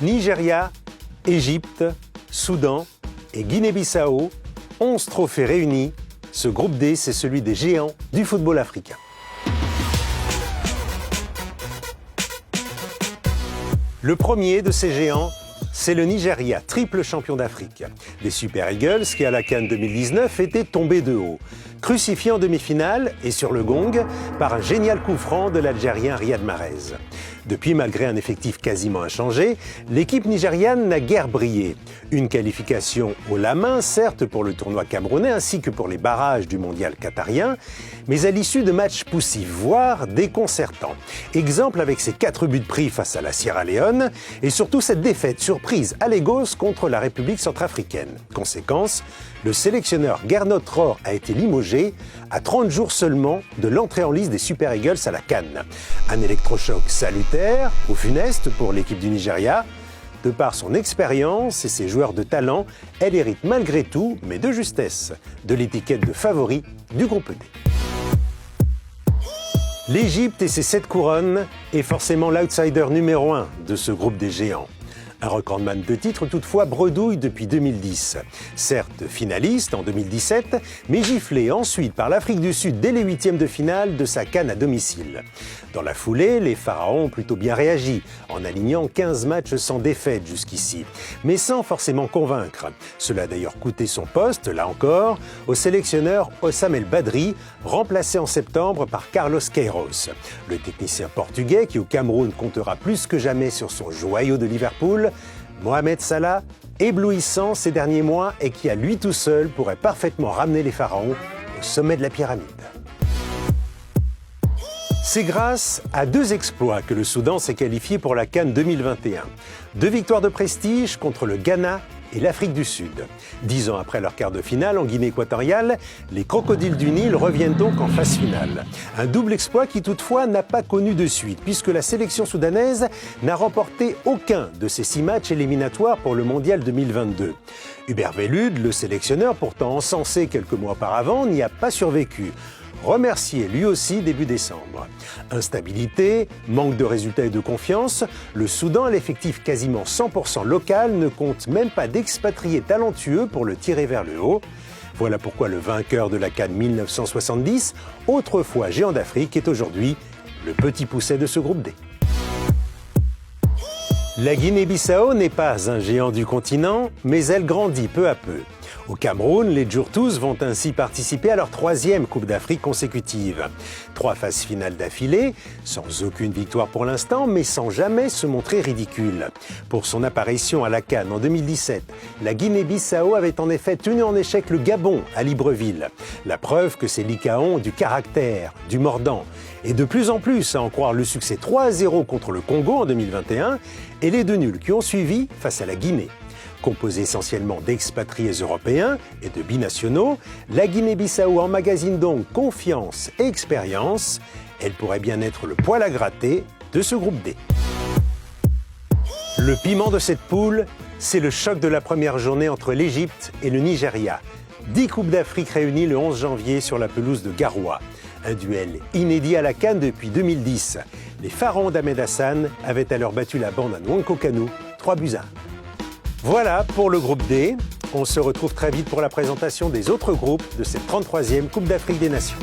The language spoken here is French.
Nigeria, Égypte, Soudan et Guinée-Bissau, 11 trophées réunis. Ce groupe D, c'est celui des géants du football africain. Le premier de ces géants, c'est le Nigeria, triple champion d'Afrique. Les Super Eagles qui, à la CAN 2019, étaient tombés de haut, crucifiés en demi-finale et sur le gong par un génial coup franc de l'Algérien Riyad Mahrez. Depuis, malgré un effectif quasiment inchangé, l'équipe nigériane n'a guère brillé. Une qualification haut la main, certes, pour le tournoi camerounais ainsi que pour les barrages du mondial qatarien, mais à l'issue de matchs poussifs, voire déconcertants. Exemple avec ses 4 buts pris face à la Sierra Leone et surtout cette défaite surprise à Lagos contre la République centrafricaine. Conséquence, le sélectionneur Gernot Rohr a été limogé à 30 jours seulement de l'entrée en liste des Super Eagles à la CAN. Un électrochoc salutaire ou funeste pour l'équipe du Nigeria. De par son expérience et ses joueurs de talent, elle hérite malgré tout, mais de justesse, de l'étiquette de favori du groupe D. L'Égypte et ses 7 couronnes est forcément l'outsider numéro 1 de ce groupe des géants. Un recordman de titres toutefois bredouille depuis 2010. Certes finaliste en 2017, mais giflé ensuite par l'Afrique du Sud dès les 8e de finale de sa CAN à domicile. Dans la foulée, les Pharaons ont plutôt bien réagi, en alignant 15 matchs sans défaite jusqu'ici, mais sans forcément convaincre. Cela a d'ailleurs coûté son poste, là encore, au sélectionneur Hossam El Badri, remplacé en septembre par Carlos Queiroz. Le technicien portugais, qui au Cameroun comptera plus que jamais sur son joyau de Liverpool, Mohamed Salah, éblouissant ces derniers mois et qui à lui tout seul pourrait parfaitement ramener les Pharaons au sommet de la pyramide. C'est grâce à 2 exploits que le Soudan s'est qualifié pour la CAN 2021. 2 victoires de prestige contre le Ghana et l'Afrique du Sud. 10 ans après leur quart de finale en Guinée équatoriale, les Crocodiles du Nil reviennent donc en phase finale. Un double exploit qui toutefois n'a pas connu de suite, puisque la sélection soudanaise n'a remporté aucun de ses 6 matchs éliminatoires pour le Mondial 2022. Hubert Velud, le sélectionneur pourtant encensé quelques mois auparavant, n'y a pas survécu. Remercié lui aussi début décembre. Instabilité, manque de résultats et de confiance, le Soudan, à l'effectif quasiment 100% local, ne compte même pas d'expatriés talentueux pour le tirer vers le haut. Voilà pourquoi le vainqueur de la CAN 1970, autrefois géant d'Afrique, est aujourd'hui le petit pousset de ce groupe D. La Guinée-Bissau n'est pas un géant du continent, mais elle grandit peu à peu. Au Cameroun, les Djourtous vont ainsi participer à leur 3e Coupe d'Afrique consécutive. 3 phases finales d'affilée, sans aucune victoire pour l'instant, mais sans jamais se montrer ridicule. Pour son apparition à la CAN en 2017, la Guinée-Bissau avait en effet tenu en échec le Gabon à Libreville. La preuve que ces Licaons ont du caractère, du mordant. Et de plus en plus, à en croire le succès 3-0 contre le Congo en 2021 et les 2 nuls qui ont suivi face à la Guinée. Composée essentiellement d'expatriés européens et de binationaux, la Guinée-Bissau emmagasine donc confiance et expérience. Elle pourrait bien être le poil à gratter de ce groupe D. Le piment de cette poule, c'est le choc de la première journée entre l'Égypte et le Nigeria. 10 Coupes d'Afrique réunies le 11 janvier sur la pelouse de Garoua. Un duel inédit à la CAN depuis 2010. Les Pharaons d'Ahmed Hassan avaient alors battu la bande à Nwankwo Kanu, 3-1. Voilà pour le groupe D. On se retrouve très vite pour la présentation des autres groupes de cette 33e Coupe d'Afrique des Nations.